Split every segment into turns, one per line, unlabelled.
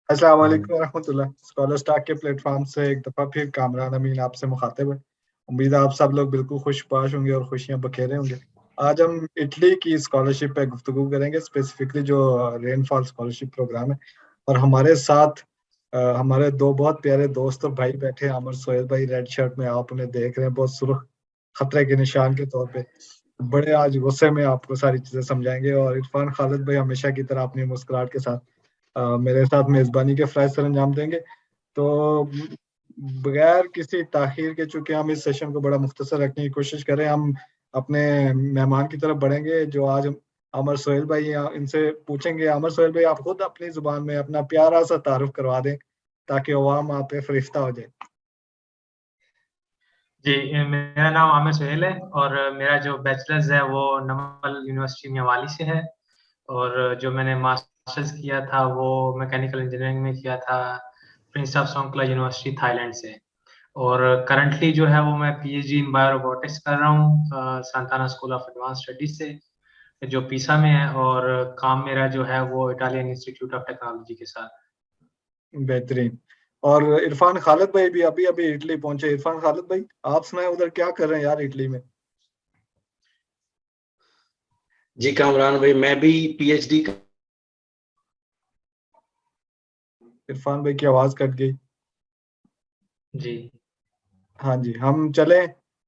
अस्सलाम वालेकुम रहमतुल्लाह। स्कॉलर स्टाक के प्लेटफॉर्म से एक दफ़ा फिर कामरान अमीन आपसे मुखातिब है। उम्मीद है आप सब लोग बिल्कुल खुशबाश होंगे और खुशियां बखेरे होंगे। आज हम इटली की स्कॉलरशिप पे गुफ्तगू करेंगे, स्पेसिफिकली जो रेनफॉल स्कॉलरशिप प्रोग्राम है। और हमारे साथ हमारे दो बहुत प्यारे दोस्त और भाई बैठे हैं। अमर सोहेल भाई रेड शर्ट में, आप उन्हें देख रहे हैं बहुत सुर्ख खतरे के निशान के तौर पे, बड़े आज गुस्से में आपको सारी चीजें समझाएंगे। और इरफान खालिद भाई हमेशा की तरह अपनी मुस्कुराहट के साथ मेरे साथ मेजबानी के फराज सर अंजाम देंगे। तो बगैर किसी ताखीर के, चूंकि हम इस सेशन को बड़ा मुख्तसर रखने की कोशिश करें, हम अपने मेहमान की तरफ बढ़ेंगे जो आज अमर सोहेल भाई हैं। इनसे पूछेंगे, अमर सोहेल भाई आप खुद अपनी जुबान में अपना प्यारा सा तारुफ करवा दें ताकि अवाम आप पे फरिश्ता हो जाए।
जी, मेरा नाम आमिर सुहेल है और मेरा जो बैचलर्स है वो नमल यूनिवर्सिटी मियावाली से है। और जो मैंने मास्टर्स किया था वो मैकेनिकल इंजीनियरिंग में किया था प्रिंस ऑफ सोंकला यूनिवर्सिटी थाईलैंड से। और करंटली जो है वो मैं पीएचडी इन बायोरोबोटिक्स कर रहा हूँ Santana school of advance studies से, जो पीसा में है। और काम मेरा जो है वो इटालियन इंस्टीट्यूट ऑफ टेक्नोलॉजी के साथ।
बेहतरीन। और इरफान खालिद भाई भी अभी अभी इटली पहुंचे। इरफान खालिद भाई, आप सुनाए उधर क्या कर रहे हैं यार इटली में।
जी कामरान भाई, मैं भी पीएचडी
इरफान भाई की आवाज कट गई।
जी
हाँ जी, हम चले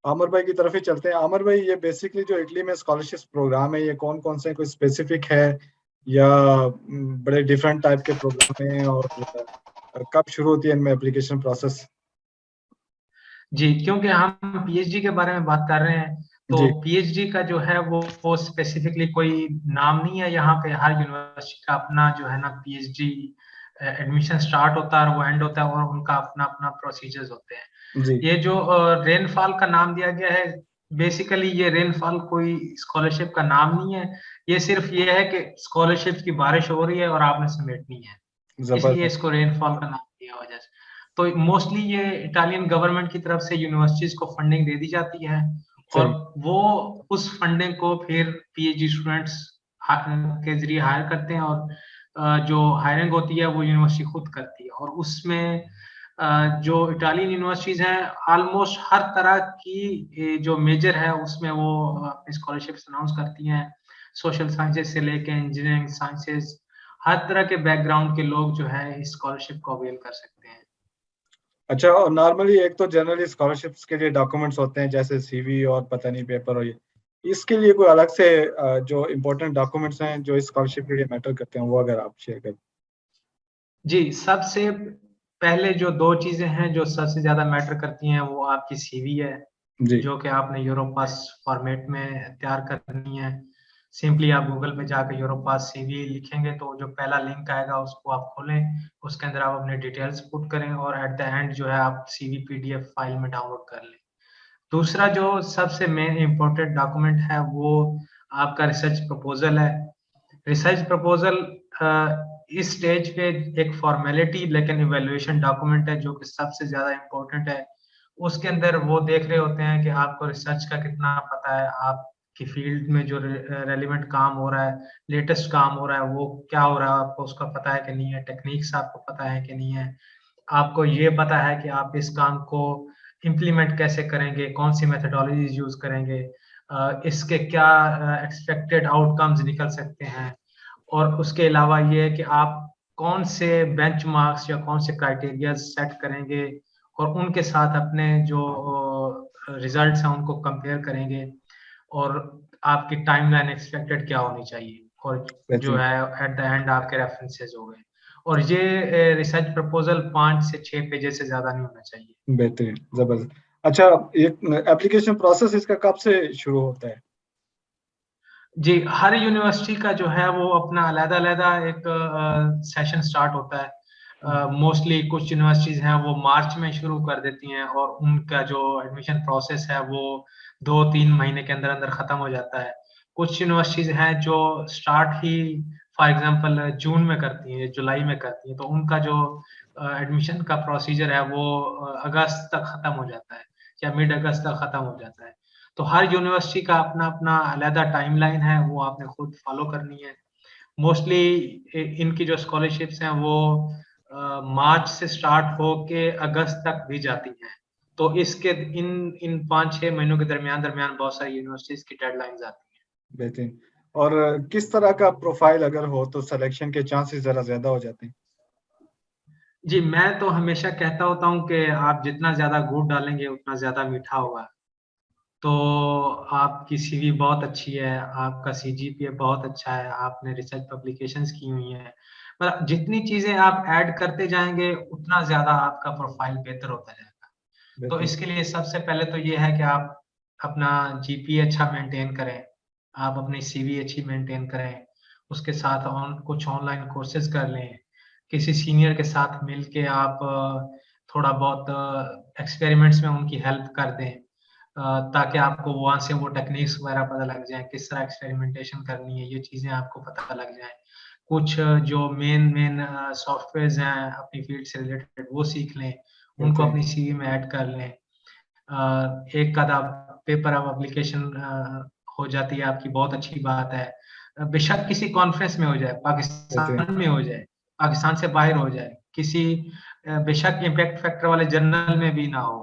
आमिर भाई की तरफ ही चलते हैं। आमिर भाई, ये बेसिकली जो इटली में स्कॉलरशिप प्रोग्राम है, ये कौन कौन से, कोई स्पेसिफिक है या बड़े डिफरेंट टाइप के प्रोग्राम हैं, और कब शुरू होती है इनमें एप्लीकेशन प्रोसेस।
जी, क्योंकि हम पीएचडी के बारे में बात कर रहे हैं, तो
जी
पीएचडी का जो है वो स्पेसिफिकली कोई नाम नहीं है। यहाँ पे हर यूनिवर्सिटी का अपना जो है ना पीएचडी एडमिशन स्टार्ट होता है और वो एंड होता है, और उनका अपना अपना प्रोसीजर्स होते हैं।
जी
ये जो रेनफॉल का नाम दिया गया है, बेसिकली ये रेनफॉल कोई स्कॉलरशिप का नाम नहीं है। ये सिर्फ ये है कि स्कॉलरशिप की बारिश हो रही है और आपने समेटनी है, इसलिए
जबरदस्त।
इसको रेनफॉल का नाम दिया वजह से। तो मोस्टली ये इटालियन गवर्नमेंट की तरफ से यूनिवर्सिटीज को फंडिंग दे दी जाती है, और
सही।
वो उस फंडिंग को फिर पीएचडी स्टूडेंट्स के जरिए हायर करते हैं। और जो हायरिंग होती है वो यूनिवर्सिटी खुद करती है। और उसमें जो इटालियन यूनिवर्सिटीज हैं, ऑलमोस्ट हर तरह की जो मेजर है उसमें वो अपनी स्कॉलरशिप्स अनाउंस करती हैं। सोशल साइंसेज से लेके इंजीनियरिंग साइंसेज, हर तरह के बैकग्राउंड के लोग जो है इस स्कॉलरशिप को अवेल कर सकते हैं।
अच्छा, और नॉर्मली एक तो जनरली स्कॉलरशिप्स के लिए डॉक्यूमेंट्स होते हैं जैसे सीवी और पता नहीं पेपर, और ये इसके लिए कोई अलग से जो इम्पोर्टेंट डॉक्यूमेंट्स हैं जो इस स्कॉलरशिप के लिए मैटर करते हैं, वो अगर आप शेयर करें।
जी, सबसे पहले जो दो चीजें हैं जो सबसे ज्यादा मैटर करती हैं, वो आपकी सीवी है,
जी
जो कि आपने यूरोपास फॉर्मेट में तैयार करनी है। सिंपली आप गूगल पे जाकर यूरोपास सीवी लिखेंगे तो जो पहला लिंक आएगा उसको आप खोलें, उसके अंदर आप अपने डिटेल्स पुट करें, और एट द एंड जो है आप सीवी पीडीएफ फाइल में डाउनलोड कर लें। दूसरा जो सबसे मेन इम्पोर्टेंट डॉक्यूमेंट है वो आपका रिसर्च प्रपोजल है। रिसर्च प्रपोजल इस स्टेज पे एक फॉर्मेलिटी लेकिन इवैल्यूएशन डॉक्यूमेंट है, जो कि सबसे ज्यादा इम्पोर्टेंट है। उसके अंदर वो देख रहे होते हैं कि आपको रिसर्च का कितना पता है, आपकी फील्ड में जो रेलिवेंट काम हो रहा है, लेटेस्ट काम हो रहा है, वो क्या हो रहा है, आपको उसका पता है कि नहीं है, टेक्निक्स आपको पता है कि नहीं है, आपको ये पता है कि आप इस काम को इम्प्लीमेंट कैसे करेंगे, कौन सी मेथडोलॉजीज यूज करेंगे, इसके क्या एक्सपेक्टेड आउटकम्स निकल सकते हैं। और उसके अलावा ये है कि आप कौन से बेंचमार्क्स या कौन से क्राइटेरिया सेट करेंगे, और उनके साथ अपने जो रिजल्ट्स हैं उनको कंपेयर करेंगे, और आपकी टाइमलाइन एक्सपेक्टेड क्या होनी चाहिए, और जो
बेहतरीन।
है एट द एंड आपके रेफरेंसेस हो गए। और ये रिसर्च प्रपोजल 5 से 6 पेजेस से ज्यादा नहीं होना चाहिए।
बेहतरीन, जबरदस्त। अच्छा, ये एप्लीकेशन प्रोसेस इसका कब से शुरू होता है।
जी, हर यूनिवर्सिटी का जो है वो अपना अलग-अलग एक सेशन स्टार्ट होता है। मोस्टली कुछ यूनिवर्सिटीज हैं वो मार्च में शुरू कर देती हैं, और उनका जो एडमिशन प्रोसेस है वो 2-3 महीने के अंदर अंदर खत्म हो जाता है। कुछ यूनिवर्सिटीज हैं जो स्टार्ट ही फॉर एग्जांपल जून में करती हैं, जुलाई में करती हैं, तो उनका जो एडमिशन का प्रोसीजर है वो अगस्त तक खत्म हो जाता है, या मिड अगस्त तक खत्म हो जाता है। तो हर यूनिवर्सिटी का अपना अपना अलहदा टाइमलाइन है, वो आपने खुद फॉलो करनी है। मोस्टली इनकी जो स्कॉलरशिप्स हैं वो मार्च से स्टार्ट हो के अगस्त तक भी जाती हैं। तो इसके इन इन 5-6 महीनों के दरमियान बहुत सारी यूनिवर्सिटीज की डेडलाइंस आती हैं।
बेहतरीन। और किस तरह का प्रोफाइल अगर हो तो सिलेक्शन के चांसेस जरा ज्यादा हो जाते हैं?
जी, मैं तो हमेशा कहता होता हूँ कि आप जितना ज्यादा गुड़ डालेंगे उतना ज्यादा मीठा होगा। तो आपकी सीवी बहुत अच्छी है, आपका सीजीपीए बहुत अच्छा है, आपने रिसर्च पब्लिकेशंस की हुई हैं, मतलब जितनी चीजें आप ऐड करते जाएंगे उतना ज्यादा आपका प्रोफाइल बेहतर होता जाएगा। तो
बेहतरीन।
इसके लिए सबसे पहले तो ये है कि आप अपना जीपीए अच्छा मेंटेन करें, आप अपनी सीवी अच्छी मेंटेन करें, उसके साथ कुछ ऑनलाइन कोर्सेज कर लें, किसी सीनियर के साथ मिलके आप थोड़ा बहुत एक्सपेरिमेंट्स में उनकी हेल्प कर दें, ताकि आपको वहां से वो टेक्निक्स वगैरह पता लग जाए, किस तरह एक्सपेरिमेंटेशन करनी है, ये चीजें आपको पता लग जाए। कुछ जो मेन मेन सॉफ्टवेयर हैं अपनी फील्ड से रिलेटेड वो सीख लें, उनको
बेहतरीन।
अपनी सीवी में ऐड कर लें। एक आधा पेपर ऑफ एप्लीकेशन हो जाती है आपकी, बहुत अच्छी बात है। बेशक किसी कॉन्फ्रेंस में हो जाए,
बेहतरीन।
पाकिस्तान में हो जाए, पाकिस्तान से बाहर हो जाए, किसी बेशक इम्पैक्ट फैक्टर वाले जर्नल में भी ना हो,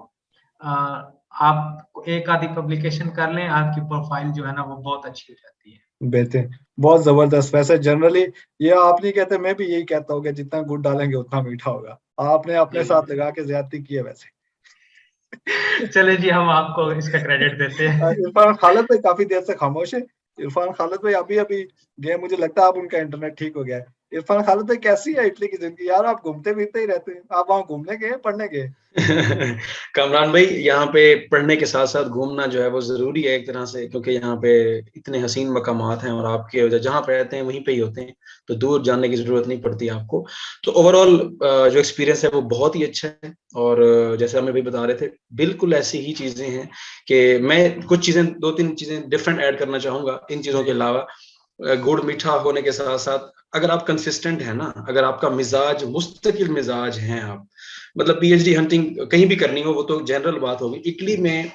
आप एक आधी पब्लिकेशन कर लें, आपकी प्रोफाइल जो है ना वो बहुत अच्छी हो जाती है।
बेहतरीन। बहुत जबरदस्त। वैसे जनरली ये आप नहीं कहते, मैं भी यही कहता हूँ कि जितना गुड़ डालेंगे उतना मीठा होगा। आपने अपने साथ लगा के ज्यादती की है वैसे।
चले जी, हम आपको इसका क्रेडिट देते हैं।
इरफान खालिद भाई काफी देर से खामोश है। इरफान खालिद भाई अभी अभी गए, मुझे लगता है अब उनका इंटरनेट ठीक हो गया है। इरफान खालिद भाई कैसी है इटली की जिंदगी यार? आप घूमते फिरते ही रहते हैं, आप वहाँ घूमने गए पढ़ने गए?
कामरान भाई, यहाँ पे पढ़ने के साथ साथ घूमना जो है वो जरूरी है एक तरह से, क्योंकि यहाँ पे इतने हसीन मकामात हैं और आपके जहाँ पे रहते हैं वहीं पे ही होते हैं, तो दूर जाने की जरूरत नहीं पड़ती आपको। तो ओवरऑल जो एक्सपीरियंस है वो बहुत ही अच्छा है। और जैसे हमें भाई बता रहे थे, बिल्कुल ऐसी ही चीजें हैं कि मैं कुछ चीजें, 2-3 चीजें डिफरेंट ऐड करना चाहूंगा इन चीजों के अलावा। गुड़ मीठा होने के साथ साथ अगर आप कंसिस्टेंट है ना, अगर आपका मिजाज मुस्तकिल मिजाज है आप, मतलब पीएचडी हंटिंग कहीं भी करनी हो वो तो जनरल बात होगी, इटली में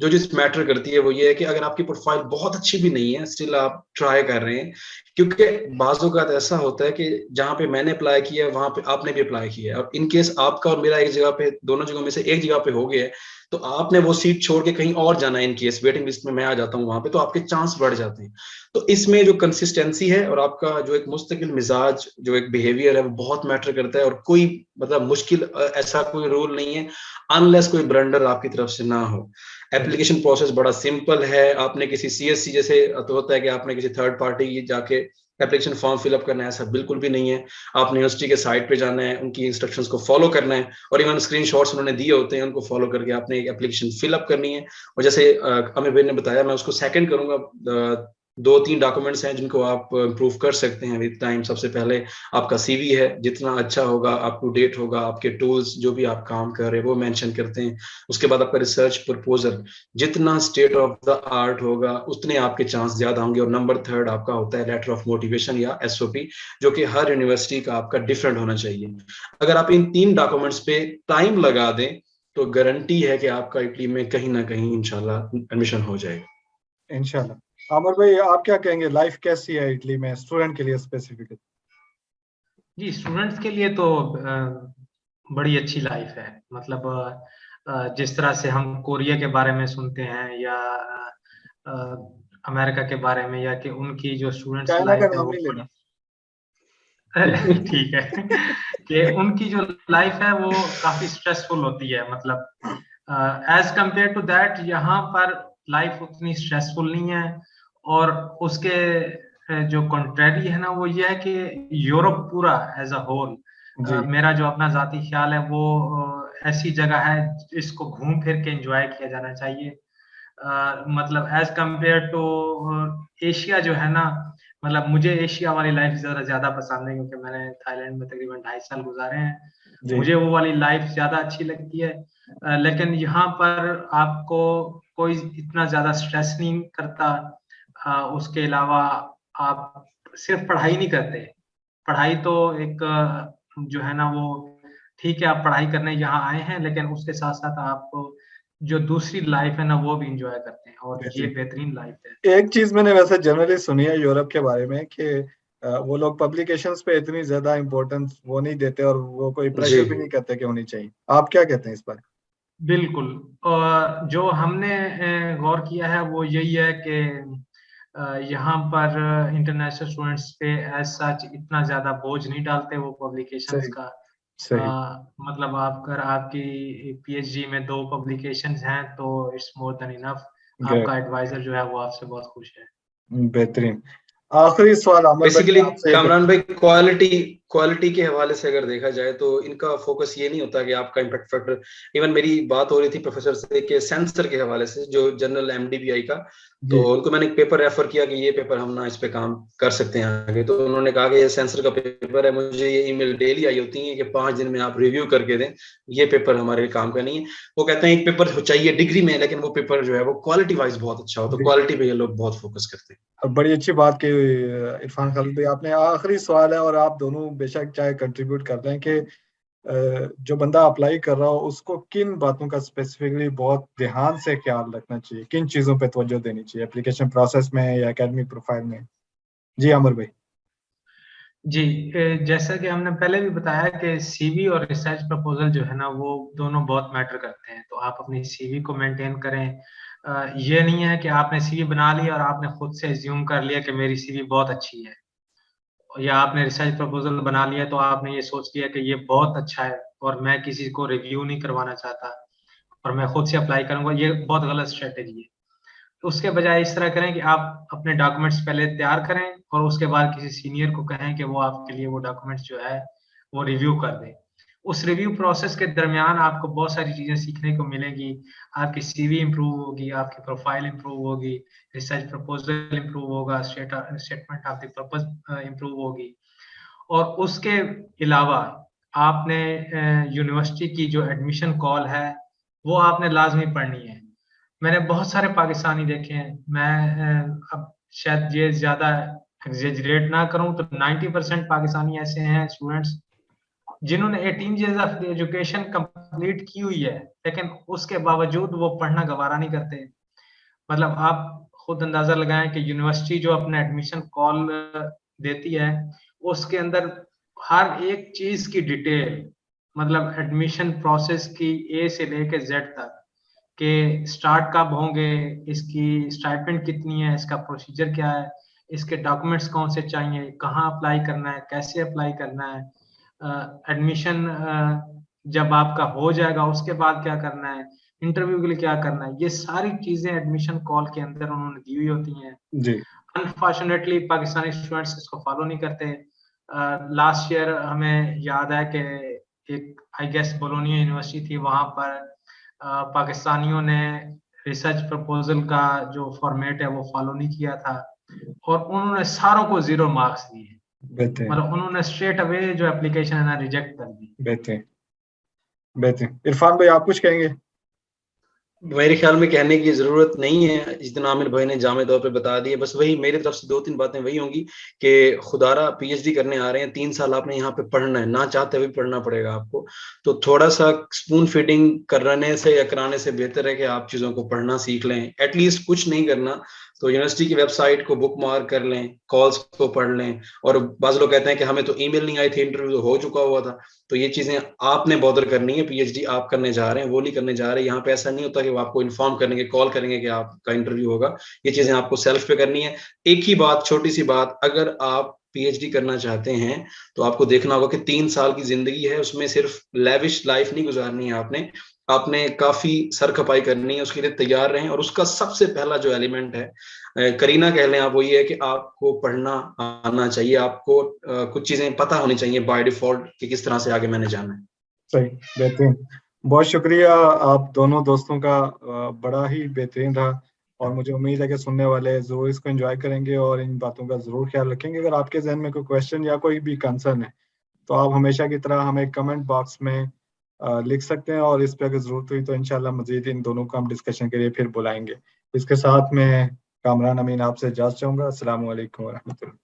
जो चीज मैटर करती है वो ये है कि अगर आपकी प्रोफाइल बहुत अच्छी भी नहीं है, स्टिल आप ट्राई कर रहे हैं। क्योंकि बाजों का ऐसा होता है कि जहां पे मैंने अप्लाई किया है वहां पे आपने भी अप्लाई किया है, और इन केस आपका और मेरा एक जगह पे, दोनों जगहों में से एक जगह पे हो गया है, तो आपने वो सीट छोड़ के कहीं और जाना है, इन केस वेटिंग लिस्ट में मैं आ जाता हूँ वहां पे, तो आपके चांस बढ़ जाते हैं। तो इसमें जो कंसिस्टेंसी है और आपका जो एक मुस्तकिल मिजाज, जो एक बिहेवियर है, वो बहुत मैटर करता है। और कोई मतलब मुश्किल ऐसा कोई रूल नहीं है, अनलेस कोई ब्लंडर आपकी तरफ से ना हो। एप्लीकेशन प्रोसेस बड़ा सिंपल है। आपने किसी सीएससी जैसे तो होता है कि आपने किसी थर्ड पार्टी जाके एप्लीकेशन फॉर्म फिलअप करना है, ऐसा बिल्कुल भी नहीं है। आपने यूनिवर्सिटी के साइट पे जाना है, उनकी इंस्ट्रक्शंस को फॉलो करना है, और इवन स्क्रीनशॉट्स उन्होंने दिए होते हैं, उनको फॉलो करके आपने एक एप्लीकेशन फिलअप करनी है। और जैसे अमित भाई ने बताया, मैं उसको सेकंड करूंगा। 2-3 डॉक्यूमेंट्स हैं जिनको आप इम्प्रूव कर सकते हैं विद टाइम। सबसे पहले आपका सीवी है, जितना अच्छा होगा, अप टू डेट होगा, आपके टूल्स जो भी आप काम कर रहे हैं वो मेंशन करते हैं। उसके बाद आपका रिसर्च प्रपोजल जितना स्टेट ऑफ द आर्ट होगा उतने आपके चांस ज्यादा होंगे। और नंबर 3 आपका होता है लेटर ऑफ मोटिवेशन या एसओपी, जो कि हर यूनिवर्सिटी का आपका डिफरेंट होना चाहिए। अगर आप इन 3 डॉक्यूमेंट्स पे टाइम लगा दें तो गारंटी है कि आपका इटली में कहीं ना कहीं इंशाल्लाह एडमिशन हो जाएगा।
इंशाल्लाह। आमिर भाई आप क्या कहेंगे, लाइफ कैसी है इटली में स्टूडेंट के लिए स्पेसिफिकली?
जी, स्टूडेंट्स के लिए तो बड़ी अच्छी लाइफ है। मतलब जिस तरह से हम कोरिया के बारे में सुनते हैं, या अमेरिका के बारे में, या कि उनकी जो स्टूडेंट्स की
चाइना का
लाइफ है
नाम
वो
नहीं
बड़ी
लेना।
ठीक है कि उनकी जो लाइफ है वो काफी स्ट्रेसफुल होती है। मतलब एज कंपेयर टू दैट यहाँ पर लाइफ उतनी स्ट्रेसफुल नहीं है। और उसके जो कॉन्ट्रेरी है ना वो ये है कि यूरोप पूरा एज अ होल,
जी।
मेरा जो अपना जाती ख्याल है वो ऐसी जगह है जिसको घूम फिर के एंजॉय किया जाना चाहिए। मतलब एज कंपेयर टू एशिया जो है ना, मतलब मुझे एशिया वाली लाइफ ज्यादा पसंद है, क्योंकि मैंने थाईलैंड में तकरीबन 2.5 साल गुजारे हैं।
जी।
मुझे वो वाली लाइफ ज्यादा अच्छी लगती है। लेकिन यहाँ पर आपको कोई इतना ज्यादा स्ट्रेस नहीं करता। उसके अलावा आप सिर्फ पढ़ाई नहीं करते। पढ़ाई तो एक जो है ना वो ठीक है, आप पढ़ाई करने यहाँ आए हैं, लेकिन उसके साथ साथ आप जो दूसरी लाइफ है ना वो भी इंजॉय करते हैं, और ये
बेहतरीन।
बेहतरीन लाइफ है।
एक चीज मैंने वैसे जनरली सुनी है यूरोप के बारे में कि वो लोग पब्लिकेशंस पे इतनी ज्यादा इम्पोर्टेंस वो नहीं देते और वो कोई प्रेशर भी
जी
नहीं करते कि होनी चाहिए। आप क्या कहते हैं इस पर?
बिल्कुल। और जो हमने गौर किया है वो यही है कि यहाँ पर इंटरनेशनल स्टूडेंट्स पे एज सच इतना ज्यादा बोझ नहीं डालते वो पब्लिकेशंस
सही।
का।
सही।
मतलब आप अगर आपकी पीएचडी में 2 पब्लिकेशंस हैं तो it's more than enough.
Great.
आपका एडवाइजर जो है वो आपसे बहुत खुश है।
बेहतरीन। आखिरी सवाल आमिर भाई
बेसिकली
मैं आपसे ये
कामरान भाई, क्वालिटी के हवाले से अगर देखा जाए तो इनका फोकस ये नहीं होता कि आपका इम्पैक्ट फैक्टर। इवन मेरी बात हो रही थी प्रोफेसर से कि सेंसर के हवाले से जो जनरल एमडीबीआई का, तो
जी
उनको मैंने एक पेपर रेफर किया कि ये पेपर हम ना इस पे काम कर सकते हैं आगे। तो उन्होंने कहा कि ये सेंसर का पेपर है, मुझे ये ईमेल डेली आई होती है कि 5 दिन में आप रिव्यू करके दें, ये पेपर हमारे लिए काम का नहीं है। वो कहते हैं एक पेपर चाहिए डिग्री में, लेकिन वो पेपर जो है वो क्वालिटी वाइज बहुत अच्छा हो। तो
जी।
क्वालिटी पे ये लोग बहुत फोकस करते हैं।
अब बड़ी अच्छी बात की इरफान खालिद भाई आपने। आखिरी सवाल है और आप दोनों बेशक चाहे कंट्रीब्यूट कर रहे हैं कि जो बंदा अप्लाई कर रहा हो उसको किन बातों का स्पेसिफिकली बहुत ध्यान से ख्याल रखना चाहिए, किन चीज़ों पे तवज्जो देनी चाहिए एप्लीकेशन प्रोसेस में या एकेडमिक प्रोफाइल में? जी अमर भाई।
जी, जैसा कि हमने पहले भी बताया कि सीवी और रिसर्च प्रपोजल जो है ना वो दोनों बहुत मैटर करते हैं। तो आप अपनी सीवी को मेंटेन करें। ये नहीं है कि आपने सीवी बना लिया और आपने खुद से एज्यूम कर लिया कि मेरी सीवी बहुत अच्छी है, या आपने रिसर्च प्रपोजल बना लिया तो आपने ये सोच लिया कि ये बहुत अच्छा है और मैं किसी को रिव्यू नहीं करवाना चाहता और मैं खुद से अप्लाई करूंगा। ये बहुत गलत स्ट्रेटेजी है। तो उसके बजाय इस तरह करें कि आप अपने डॉक्यूमेंट्स पहले तैयार करें और उसके बाद किसी सीनियर को कहें कि वो आपके लिए वो डॉक्यूमेंट्स जो है वो रिव्यू कर दे। उस रिव्यू प्रोसेस के दरमियान आपको बहुत सारी चीजें सीखने को मिलेगी। आपकी सीवी इंप्रूव होगी, आपकी प्रोफाइल इंप्रूव होगी, रिसर्च प्रपोजल इंप्रूव होगा, statement of the purpose improve होगी। और उसके अलावा आपने यूनिवर्सिटी की जो एडमिशन कॉल है वो आपने लाजमी पढ़नी है। मैंने बहुत सारे पाकिस्तानी देखे हैं। मैं अब शायद ये ज्यादा एग्जेजरेट ना करूं तो 90% पाकिस्तानी ऐसे हैं स्टूडेंट्स जिन्होंने 18 इयर्स ऑफ एजुकेशन कंप्लीट की हुई है, लेकिन उसके बावजूद वो पढ़ना गवारा नहीं करते। मतलब आप खुद अंदाजा लगाएं कि यूनिवर्सिटी जो अपने एडमिशन कॉल देती है उसके अंदर हर एक चीज की डिटेल, मतलब एडमिशन प्रोसेस की ए से लेके जेड तक, के स्टार्ट कब होंगे, इसकी स्टाइपेंड कितनी है, इसका प्रोसीजर क्या है, इसके डॉक्यूमेंट्स कौन से चाहिए, कहाँ अप्लाई करना है, कैसे अप्लाई करना है, एडमिशन जब आपका हो जाएगा उसके बाद क्या करना है, इंटरव्यू के लिए क्या करना है, ये सारी चीजें एडमिशन कॉल के अंदर उन्होंने दी हुई होती हैं।
जी
अनफॉर्चुनेटली पाकिस्तानी स्टूडेंट्स इसको फॉलो नहीं करते। लास्ट ईयर हमें याद है कि एक आई गेस बोलोनिया यूनिवर्सिटी थी, वहां पर पाकिस्तानियों ने रिसर्च प्रपोजल का जो फॉर्मेट है वो फॉलो नहीं किया था और उन्होंने सारों को 0 मार्क्स दिए।
बेहतरीन।
मतलब उन्होंने स्ट्रेट अवे जो एप्लीकेशन है ना रिजेक्ट कर दी।
बेहतरीन। बेहतरीन। इरफान भाई आप कुछ कहेंगे?
मेरे ख्याल में कहने की जरूरत नहीं है, जितना आमिर भाई ने जामे तौर पे बता दिए। बस वही मेरी तरफ से 2-3 बातें वही होंगी कि खुदारा पीएचडी करने आ रहे हैं, 3 साल आपने यहाँ पे पढ़ना है, ना चाहते हुए पढ़ना पड़ेगा आपको। तो थोड़ा सा स्पून फीडिंग करने से या कराने से बेहतर है कि आप चीजों को पढ़ना सीख लें। एटलीस्ट कुछ नहीं करना तो यूनिवर्सिटी की वेबसाइट को बुक मार्क कर लें, कॉल्स को पढ़ लें। और बाज लोग कहते हैं कि हमें तो ईमेल नहीं आई थी, इंटरव्यू तो हो चुका हुआ था। तो ये चीजें आपने बॉदर करनी है, पीएचडी आप करने जा रहे हैं, वो नहीं करने जा रहे। यहाँ पे ऐसा नहीं होता कि वो आपको इन्फॉर्म करेंगे, कॉल करेंगे कि आपका इंटरव्यू होगा। ये चीजें आपको सेल्फ पे करनी है। एक ही बात, छोटी सी बात, अगर आप पीएचडी करना चाहते हैं तो आपको देखना होगा कि 3 साल की जिंदगी है, उसमें सिर्फ लेविश लाइफ नहीं गुजारनी है आपने। आपने काफी सर खपाई करनी है, उसके लिए तैयार रहें। और उसका सबसे पहला जो एलिमेंट है, करीना कह लें आप, वो ये है कि आपको पढ़ना आना चाहिए। आपको कुछ चीजें पता होनी चाहिए बाय डिफॉल्ट कि किस तरह से आगे मैंने जाना है।
सही। बेहतरीन। बहुत शुक्रिया आप दोनों दोस्तों का। बड़ा ही बेहतरीन रहा और मुझे उम्मीद है कि सुनने वाले जरूर इसको एंजॉय करेंगे और इन बातों का जरूर ख्याल रखेंगे। अगर आपके जहन में कोई क्वेश्चन या कोई भी कंसर्न है तो आप हमेशा की तरह हमें कमेंट बॉक्स में लिख सकते हैं और इस पे अगर जरूरत हुई तो इंशाल्लाह मजीद इन दोनों को हम डिस्कशन के लिए फिर बुलाएंगे। इसके साथ मैं कामरान अमीन आपसे इजाज़त चाहूँगा। अस्सलाम वालेकुम वरहमतुल्लाह।